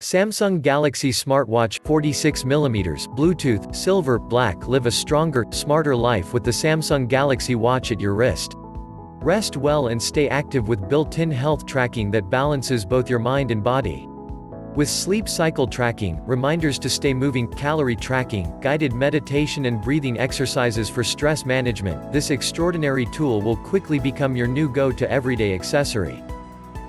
Samsung Galaxy Smartwatch 46mm Bluetooth, silver, black. Live a stronger, smarter life with the Samsung Galaxy Watch at your wrist. Rest well and stay active with built-in health tracking that balances both your mind and body. With sleep cycle tracking, reminders to stay moving, calorie tracking, guided meditation and breathing exercises for stress management, this extraordinary tool will quickly become your new go-to everyday accessory.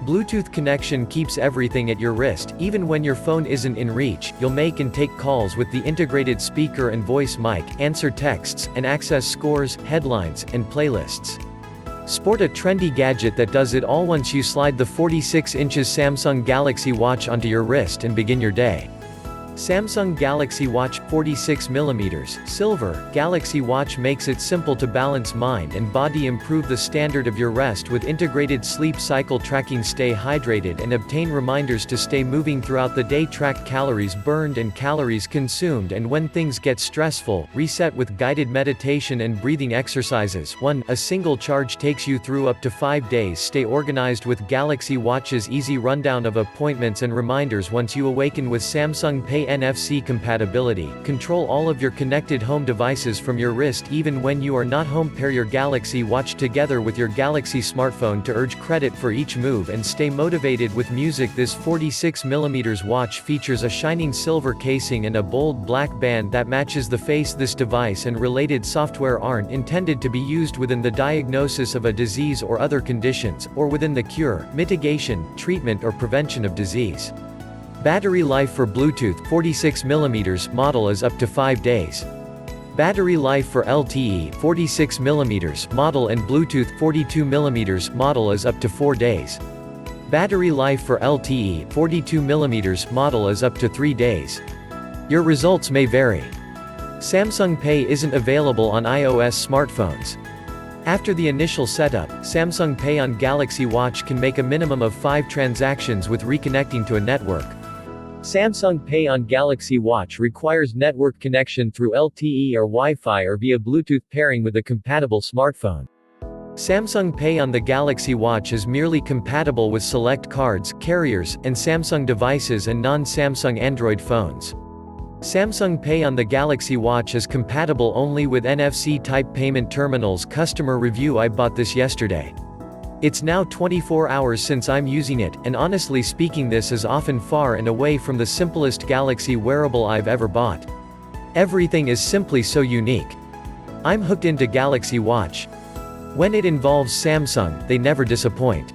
Bluetooth connection keeps everything at your wrist, even when your phone isn't in reach. You'll make and take calls with the integrated speaker and voice mic, answer texts, and access scores, headlines, and playlists. Sport a trendy gadget that does it all once you slide the 46-inch Samsung Galaxy Watch onto your wrist and begin your day. Samsung Galaxy Watch 46mm silver. Galaxy Watch makes it simple to balance mind and body. Improve the standard of your rest with integrated sleep cycle tracking. Stay hydrated and obtain reminders to stay moving throughout the day. Track calories burned and calories consumed, and when things get stressful, reset with guided meditation and breathing exercises. 1. A single charge takes you through up to 5 days. Stay organized with Galaxy Watch's easy rundown of appointments and reminders. Once you awaken with Samsung Pay NFC compatibility, control all of your connected home devices from your wrist even when you are not home. Pair your Galaxy Watch together with your Galaxy smartphone to earn credit for each move and stay motivated with music. This 46mm watch features a shining silver casing and a bold black band that matches the face. This device and related software aren't intended to be used within the diagnosis of a disease or other conditions, or within the cure, mitigation, treatment or prevention of disease. Battery life for Bluetooth 46mm model is up to 5 days. Battery life for LTE 46mm model and Bluetooth 42mm model is up to 4 days. Battery life for LTE 42mm model is up to 3 days. Your results may vary. Samsung Pay isn't available on iOS smartphones. After the initial setup, Samsung Pay on Galaxy Watch can make a minimum of 5 transactions with reconnecting to a network. Samsung Pay on Galaxy Watch requires network connection through LTE or Wi-Fi or via Bluetooth pairing with a compatible smartphone. Samsung Pay on the Galaxy Watch is merely compatible with select cards, carriers, and Samsung devices and non-Samsung Android phones. Samsung Pay on the Galaxy Watch is compatible only with NFC-type payment terminals. Customer review: I bought this yesterday. It's now 24 hours since I'm using it, and honestly speaking, this is often far and away from the simplest Galaxy wearable I've ever bought. Everything is simply so unique. I'm hooked into Galaxy Watch. When it involves Samsung, they never disappoint.